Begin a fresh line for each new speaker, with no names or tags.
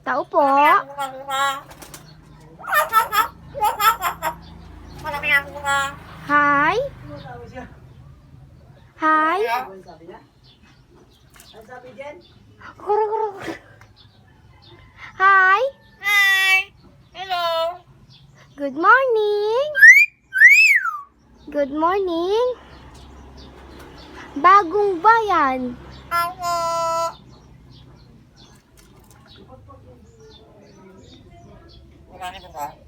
Tao po. Hi. Hi. Hi.
Hi! Hello!
Good morning. Good morning. Bagong bayan.
Ako! Wala ka ba?